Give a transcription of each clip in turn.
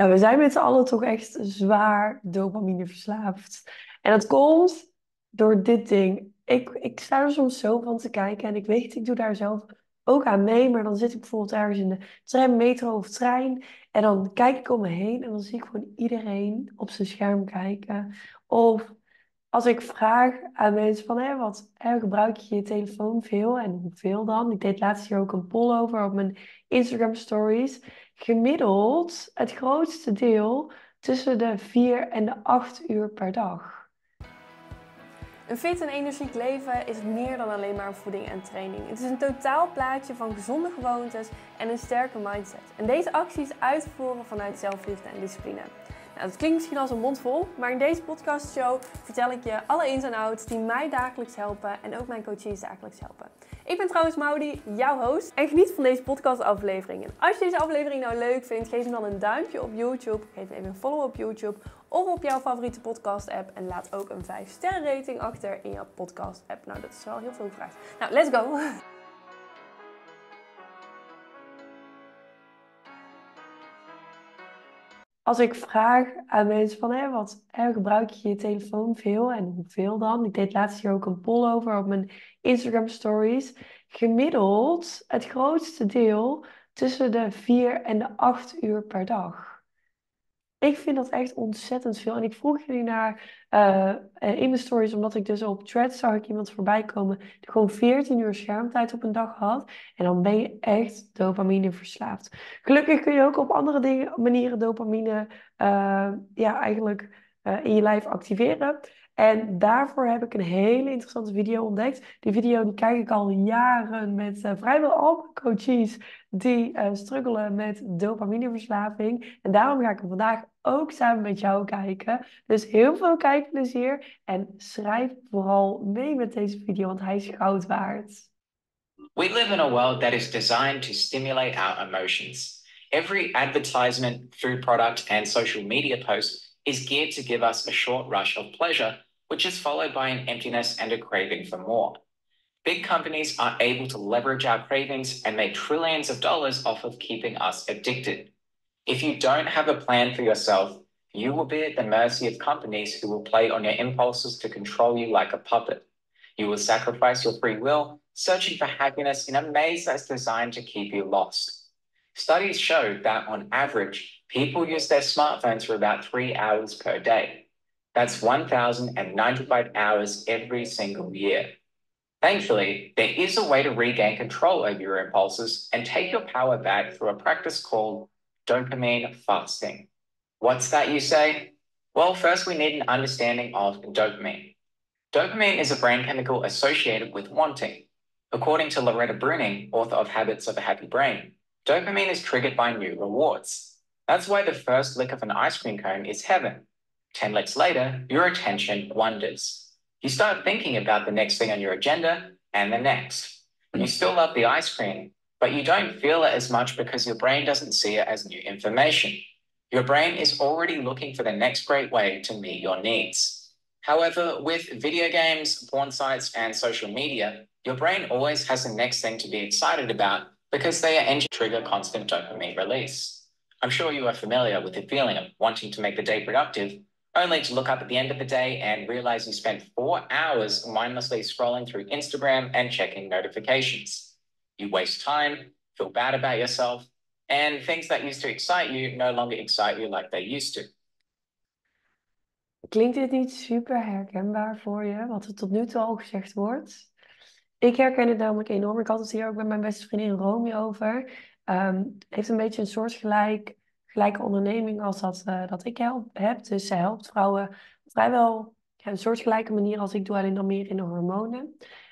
Ja, we zijn met z'n allen toch echt zwaar dopamine verslaafd. En dat komt door dit ding. Ik sta er soms zo van te kijken en ik weet, ik doe daar zelf ook aan mee. Maar dan zit ik bijvoorbeeld ergens in de tram, metro of trein. En dan kijk ik om me heen en dan zie ik gewoon iedereen op zijn scherm kijken. Of als ik vraag aan mensen van, gebruik je je telefoon veel en hoeveel dan? Ik deed laatst hier ook een poll over op mijn Instagram stories. Gemiddeld het grootste deel tussen de 4 en de 8 uur per dag. Een fit en energiek leven is meer dan alleen maar voeding en training. Het is een totaalplaatje van gezonde gewoontes en een sterke mindset. En deze acties uitvoeren vanuit zelfliefde en discipline. Nou, dat klinkt misschien als een mond vol, maar in deze podcastshow vertel ik je alle ins en outs die mij dagelijks helpen en ook mijn coachees dagelijks helpen. Ik ben trouwens Maudi, jouw host, en geniet van deze podcastaflevering. En als je deze aflevering nou leuk vindt, geef hem dan een duimpje op YouTube, geef me even een follow op YouTube of op jouw favoriete podcast app en laat ook een 5-sterren rating achter in jouw podcast app. Nou, dat is wel heel veel gevraagd. Nou, let's go! Als ik vraag aan mensen van, gebruik je je telefoon veel en hoeveel dan? Ik deed laatst hier ook een poll over op mijn Instagram stories. Gemiddeld het grootste deel tussen de 4 en de 8 uur per dag. Ik vind dat echt ontzettend veel. En ik vroeg jullie naar in mijn stories, omdat ik dus op Threads zag ik iemand voorbij komen die gewoon 14 uur schermtijd op een dag had. En dan ben je echt dopamine verslaafd. Gelukkig kun je ook op andere manieren dopamine in je lijf activeren. En daarvoor heb ik een hele interessante video ontdekt. Die video die kijk ik al jaren met vrijwel al mijn coachees die struggelen met dopamineverslaving. En daarom ga ik hem vandaag ook samen met jou kijken. Dus heel veel kijkplezier en schrijf vooral mee met deze video, want hij is goud waard. We live in a world that is designed to stimulate our emotions. Every advertisement, food product, and social media post is geared to give us a short rush of pleasure, which is followed by an emptiness and a craving for more. Big companies are able to leverage our cravings and make trillions of dollars off of keeping us addicted. If you don't have a plan for yourself, you will be at the mercy of companies who will play on your impulses to control you like a puppet. You will sacrifice your free will, searching for happiness in a maze that's designed to keep you lost. Studies show that on average, people use their smartphones for about 3 hours per day. That's 1,095 hours every single year. Thankfully, there is a way to regain control over your impulses and take your power back through a practice called dopamine fasting. What's that, you say? Well, first we need an understanding of dopamine. Dopamine is a brain chemical associated with wanting. According to Loretta Bruning, author of Habits of a Happy Brain, dopamine is triggered by new rewards. That's why the first lick of an ice cream cone is heaven. 10 licks later, your attention wanders. You start thinking about the next thing on your agenda and the next. You still love the ice cream, but you don't feel it as much because your brain doesn't see it as new information. Your brain is already looking for the next great way to meet your needs. However, with video games, porn sites, and social media, your brain always has the next thing to be excited about because they are engineered to trigger constant dopamine release. I'm sure you are familiar with the feeling of wanting to make the day productive, only to look up at the end of the day and realize you spent 4 hours mindlessly scrolling through Instagram and checking notifications. You waste time, feel bad about yourself, and things that used to excite you no longer excite you like they used to. Klinkt dit niet super herkenbaar voor je, wat er tot nu toe al gezegd wordt? Ik herken het namelijk enorm. Ik had het hier ook met mijn beste vriendin Romy over. Heeft een beetje een gelijke onderneming als dat ik heb. Dus zij helpt vrouwen vrijwel een soortgelijke manier als ik doe, alleen dan meer in de hormonen.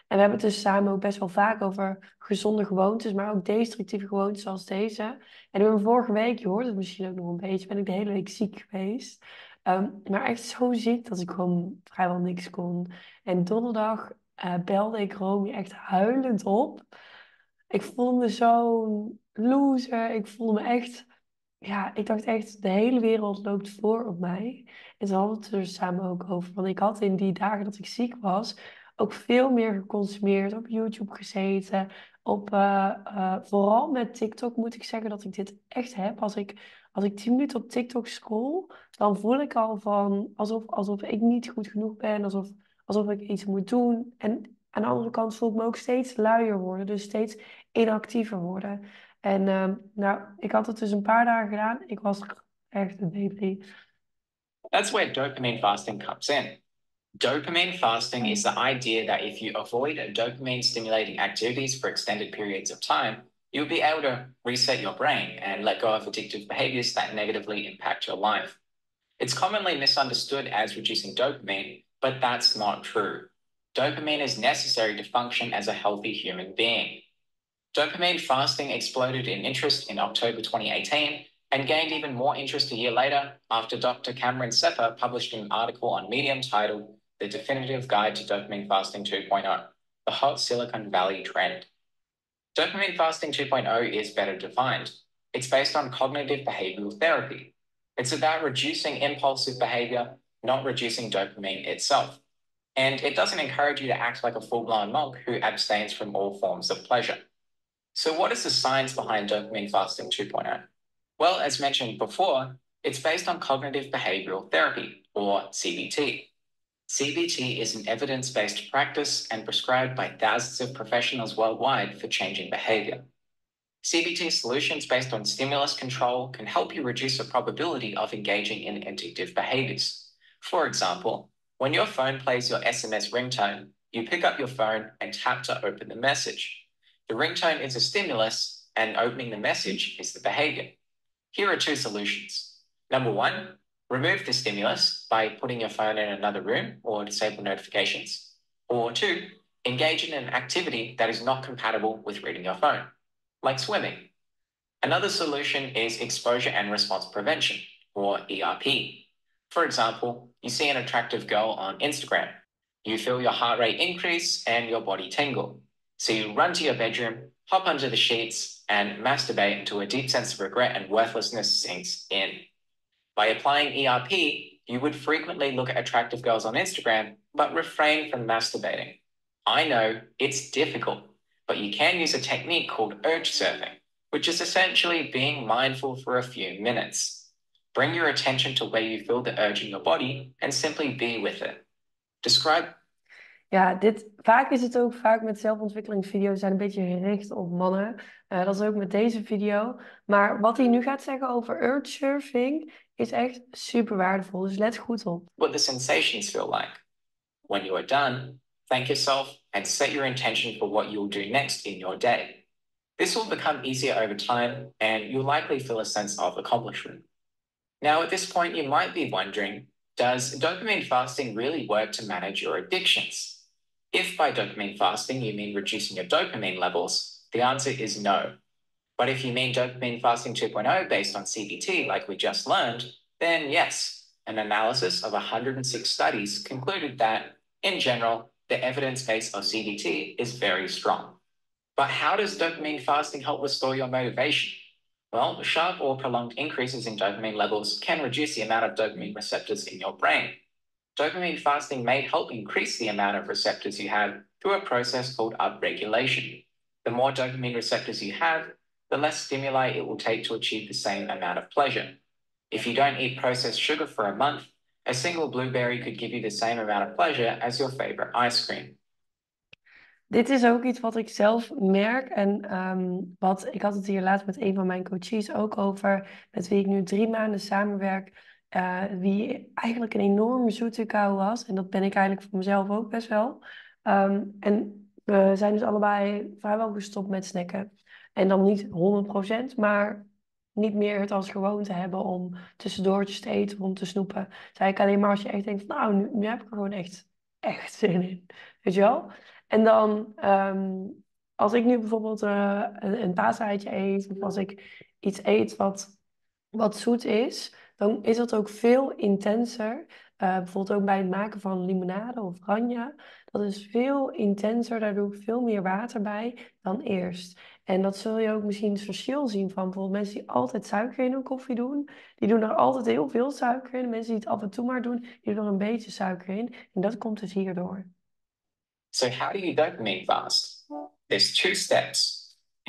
En we hebben het dus samen ook best wel vaak over gezonde gewoontes, maar ook destructieve gewoontes zoals deze. En ik ben vorige week, je hoort het misschien ook nog een beetje, ben ik de hele week ziek geweest. Maar echt zo ziek dat ik gewoon vrijwel niks kon. En donderdag belde ik Romy echt huilend op. Ik voelde me zo'n loser. Ik voelde me echt... Ja, ik dacht echt, de hele wereld loopt voor op mij. En ze hadden het er samen ook over. Want ik had in die dagen dat ik ziek was... ook veel meer geconsumeerd, op YouTube gezeten. Vooral met TikTok moet ik zeggen dat ik dit echt heb. als ik 10 minuten op TikTok scroll, dan voel ik al van alsof ik niet goed genoeg ben, alsof ik iets moet doen. En aan de andere kant voel ik me ook steeds luier worden, dus steeds inactiever worden. En nou, ik had het dus een paar dagen gedaan. Ik was echt een depri. That's where dopamine fasting comes in. Dopamine fasting is the idea that if you avoid dopamine stimulating activities for extended periods of time, you'll be able to reset your brain and let go of addictive behaviors that negatively impact your life. It's commonly misunderstood as reducing dopamine, but that's not true. Dopamine is necessary to function as a healthy human being. Dopamine fasting exploded in interest in October 2018 and gained even more interest a year later after Dr. Cameron Sepper published an article on Medium titled The Definitive Guide to Dopamine Fasting 2.0, the hot Silicon Valley trend. Dopamine fasting 2.0 is better defined. It's based on cognitive behavioral therapy. It's about reducing impulsive behavior, not reducing dopamine itself. And it doesn't encourage you to act like a full-blown monk who abstains from all forms of pleasure. So what is the science behind dopamine fasting 2.0? Well, as mentioned before, it's based on cognitive behavioral therapy, or CBT. CBT is an evidence-based practice and prescribed by thousands of professionals worldwide for changing behavior. CBT solutions based on stimulus control can help you reduce the probability of engaging in addictive behaviors. For example, when your phone plays your SMS ringtone, you pick up your phone and tap to open the message. The ringtone is a stimulus, and opening the message is the behavior. Here are two solutions. Number one, remove the stimulus by putting your phone in another room or disable notifications. Or two, engage in an activity that is not compatible with reading your phone, like swimming. Another solution is exposure and response prevention, or ERP. For example, you see an attractive girl on Instagram. You feel your heart rate increase and your body tingle. So you run to your bedroom, hop under the sheets, and masturbate until a deep sense of regret and worthlessness sinks in. By applying ERP, you would frequently look at attractive girls on Instagram, but refrain from masturbating. I know it's difficult, but you can use a technique called urge surfing, which is essentially being mindful for a few minutes. Bring your attention to where you feel the urge in your body and simply be with it. Describe. Ja, vaak is het ook vaak met zelfontwikkelingsvideo's zijn een beetje gericht op mannen. Dat is ook met deze video. Maar wat hij nu gaat zeggen over urge surfing is echt super waardevol. Dus let goed op. What the sensations feel like. When you are done, thank yourself and set your intention for what you'll do next in your day. This will become easier over time and you'll likely feel a sense of accomplishment. Now, at this point, you might be wondering, does dopamine fasting really work to manage your addictions? If by dopamine fasting you mean reducing your dopamine levels, the answer is no. But if you mean dopamine fasting 2.0 based on CBT, like we just learned, then yes. An analysis of 106 studies concluded that, in general, the evidence base of CBT is very strong. But how does dopamine fasting help restore your motivation? Well, sharp or prolonged increases in dopamine levels can reduce the amount of dopamine receptors in your brain. Dopamine fasting may help increase the amount of receptors you have through a process called upregulation. The more dopamine receptors you have, the less stimuli it will take to achieve the same amount of pleasure. If you don't eat processed sugar for a month, a single blueberry could give you the same amount of pleasure as your favorite ice cream. Dit is ook iets wat ik zelf merk en ik had het hier laatst met een van mijn coachees ook over, met wie ik nu 3 maanden samenwerk, wie eigenlijk een enorme zoete kou was. En dat ben ik eigenlijk voor mezelf ook best wel. En we zijn dus allebei vrijwel gestopt met snacken. En dan niet 100%, maar niet meer het als gewoonte hebben om tussendoortjes te eten, om te snoepen. Dus eigenlijk alleen maar als je echt denkt van nou, nu heb ik er gewoon echt zin in. Weet je wel? En dan, als ik nu bijvoorbeeld een paaseitje eet, of als ik iets eet wat zoet is, dan is dat ook veel intenser. Bijvoorbeeld ook bij het maken van limonade of oranje. Dat is veel intenser, daar doe ik veel meer water bij dan eerst. En dat zul je ook misschien het verschil zien van bijvoorbeeld mensen die altijd suiker in hun koffie doen. Die doen er altijd heel veel suiker in. Mensen die het af en toe maar doen, die doen er een beetje suiker in. En dat komt dus hierdoor. So how do you dopamine fast? There's 2 steps.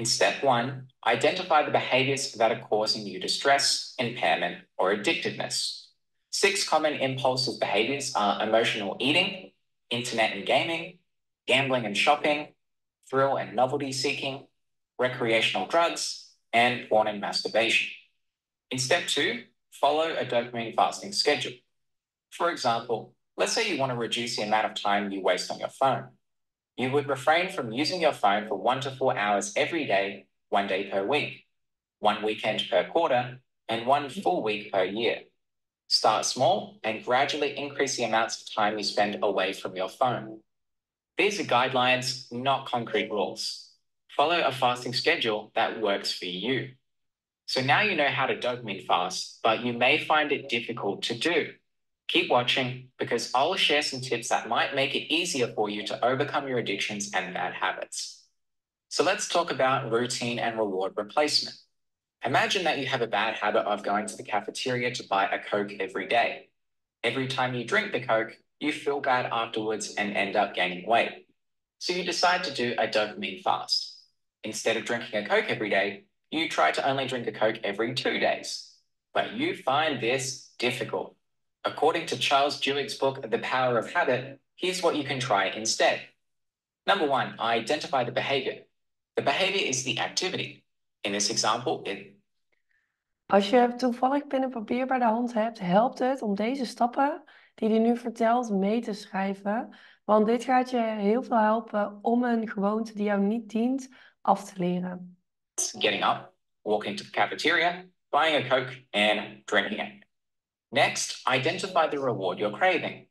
In step 1, identify the behaviors that are causing you distress, impairment, or addictiveness. 6 common impulsive behaviors are emotional eating, internet and gaming, gambling and shopping, thrill and novelty seeking, recreational drugs, and porn and masturbation. In step 2, follow a dopamine fasting schedule. For example, let's say you want to reduce the amount of time you waste on your phone. You would refrain from using your phone for 1 to 4 hours every day, 1 day per week, 1 weekend per quarter, and 1 full week per year. Start small and gradually increase the amounts of time you spend away from your phone. These are guidelines, not concrete rules. Follow a fasting schedule that works for you. So now you know how to dopamine fast, but you may find it difficult to do. Keep watching because I'll share some tips that might make it easier for you to overcome your addictions and bad habits. So let's talk about routine and reward replacement. Imagine that you have a bad habit of going to the cafeteria to buy a Coke every day. Every time you drink the Coke, you feel bad afterwards and end up gaining weight. So you decide to do a dopamine fast. Instead of drinking a Coke every day, you try to only drink a Coke every 2 days. But you find this difficult. According to Charles Duhigg's book, The Power of Habit, here's what you can try instead. Number 1, identify the behavior. The behavior is the activity. In this example, Als je toevallig pen en papier bij de hand hebt, helpt het om deze stappen die hij nu vertelt mee te schrijven. Want dit gaat je heel veel helpen om een gewoonte die jou niet dient af te leren. getting up, walking to the cafeteria, buying a Coke, and drinking it. Next, identify the reward you're craving.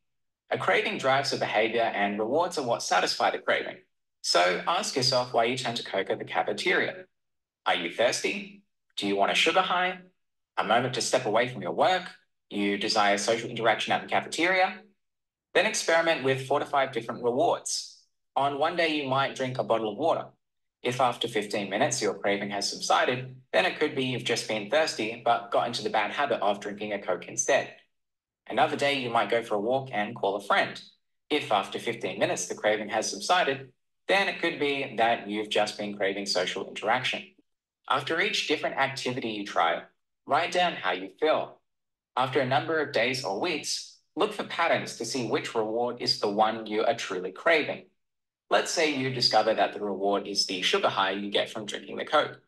A craving drives a behavior and rewards are what satisfy the craving. So ask yourself why you turn to Coke at the cafeteria. Are you thirsty? Do you want a sugar high? A moment to step away from your work? You desire social interaction at the cafeteria? Then experiment with 4 to 5 different rewards. On one day, you might drink a bottle of water. If after 15 minutes your craving has subsided, then it could be you've just been thirsty but got into the bad habit of drinking a Coke instead. Another day, you might go for a walk and call a friend. If after 15 minutes the craving has subsided, then it could be that you've just been craving social interaction. After each different activity you try, write down how you feel. After a number of days or weeks, look for patterns to see which reward is the one you are truly craving. Let's say you discover that the reward is the sugar high you get from drinking the Coke.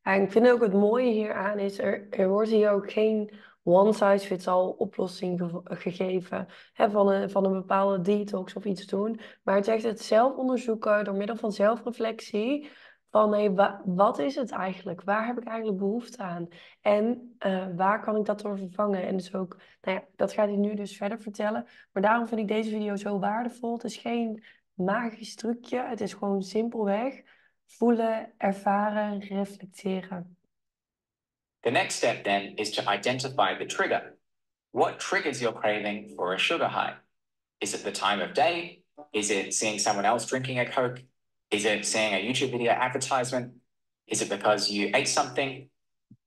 Ja, en ik vind ook het mooie hieraan is, er wordt hier ook geen one-size-fits-all oplossing gegeven. Hè, van een bepaalde detox of iets doen. Maar het is echt het zelf onderzoeken door middel van zelfreflectie. Van wat is het eigenlijk? Waar heb ik eigenlijk behoefte aan? En waar kan ik dat door vervangen? En dus ook, nou ja, dat gaat hij nu dus verder vertellen. Maar daarom vind ik deze video zo waardevol. Het is geen magisch trucje. Het is gewoon simpelweg voelen, ervaren, reflecteren. The next step then is to identify the trigger. What triggers your craving for a sugar high? Is it the time of day? Is it seeing someone else drinking a Coke? Is it seeing a YouTube video advertisement? Is it because you ate something?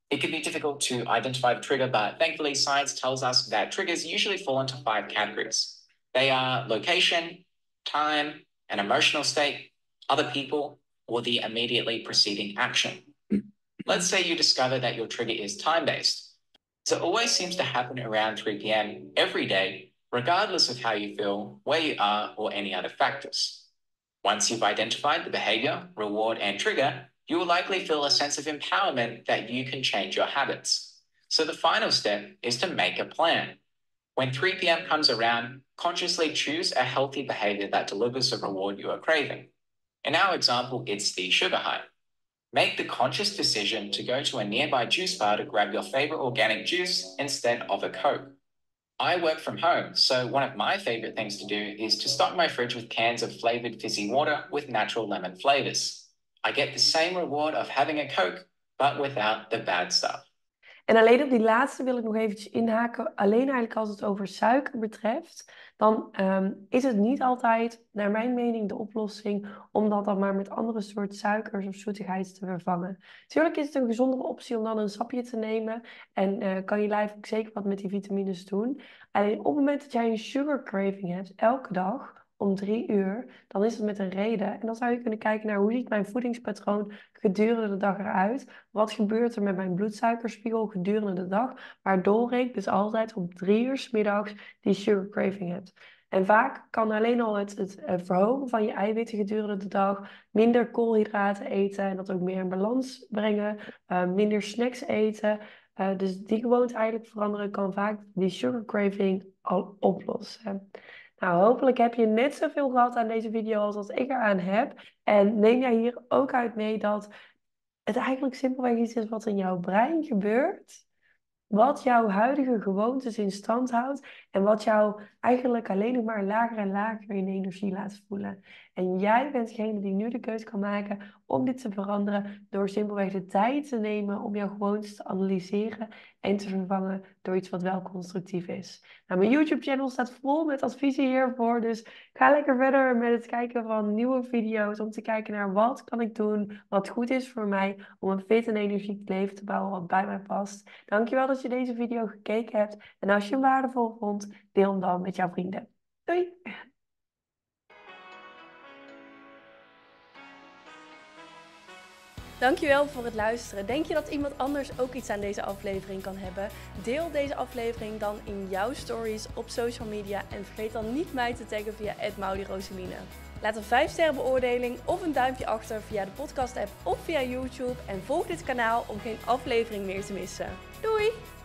It can be difficult to identify the trigger, but thankfully science tells us that triggers usually fall into 5 categories. They are location, time, an emotional state, other people, or the immediately preceding action. Let's say you discover that your trigger is time-based. So it always seems to happen around 3 p.m. every day, regardless of how you feel, where you are, or any other factors. Once you've identified the behavior, reward, and trigger, you will likely feel a sense of empowerment that you can change your habits. So the final step is to make a plan. When 3 p.m. comes around, consciously choose a healthy behavior that delivers the reward you are craving. In our example, it's the sugar high. Make the conscious decision to go to a nearby juice bar to grab your favorite organic juice instead of a Coke. I work from home, so one of my favorite things to do is to stock my fridge with cans of flavored fizzy water with natural lemon flavors. I get the same reward of having a Coke, but without the bad stuff. En alleen op die laatste wil ik nog eventjes inhaken. Alleen eigenlijk als het over suiker betreft, dan is het niet altijd, naar mijn mening, de oplossing om dat dan maar met andere soort suikers of zoetigheid te vervangen. Tuurlijk is het een gezondere optie om dan een sapje te nemen en kan je lijf ook zeker wat met die vitamines doen. Alleen op het moment dat jij een sugar craving hebt, elke dag, om 3 uur, dan is dat met een reden. En dan zou je kunnen kijken naar hoe ziet mijn voedingspatroon gedurende de dag eruit. Wat gebeurt er met mijn bloedsuikerspiegel gedurende de dag, waardoor ik dus altijd om 3 uur 's middags die sugar craving heb. En vaak kan alleen al het verhogen van je eiwitten gedurende de dag, minder koolhydraten eten en dat ook meer in balans brengen, minder snacks eten. Dus die gewoonte eigenlijk veranderen kan vaak die sugar craving al oplossen. Nou, hopelijk heb je net zoveel gehad aan deze video als dat ik eraan heb. En neem jij hier ook uit mee dat het eigenlijk simpelweg iets is wat in jouw brein gebeurt. Wat jouw huidige gewoontes in stand houdt en wat jou eigenlijk alleen nog maar lager en lager in energie laat voelen. En jij bent degene die nu de keuze kan maken om dit te veranderen door simpelweg de tijd te nemen om jouw gewoontes te analyseren en te vervangen door iets wat wel constructief is. Nou, mijn YouTube-channel staat vol met adviezen hiervoor, dus ga lekker verder met het kijken van nieuwe video's om te kijken naar wat kan ik doen, wat goed is voor mij om een fit en energiek leven te bouwen wat bij mij past. Dankjewel dat je deze video gekeken hebt en als je hem waardevol vond, deel hem dan met jouw vrienden. Doei! Dankjewel voor het luisteren. Denk je dat iemand anders ook iets aan deze aflevering kan hebben? Deel deze aflevering dan in jouw stories op social media en vergeet dan niet mij te taggen via @maudiroseline. Laat een 5-sterren beoordeling of een duimpje achter via de podcast app of via YouTube en volg dit kanaal om geen aflevering meer te missen. Doei!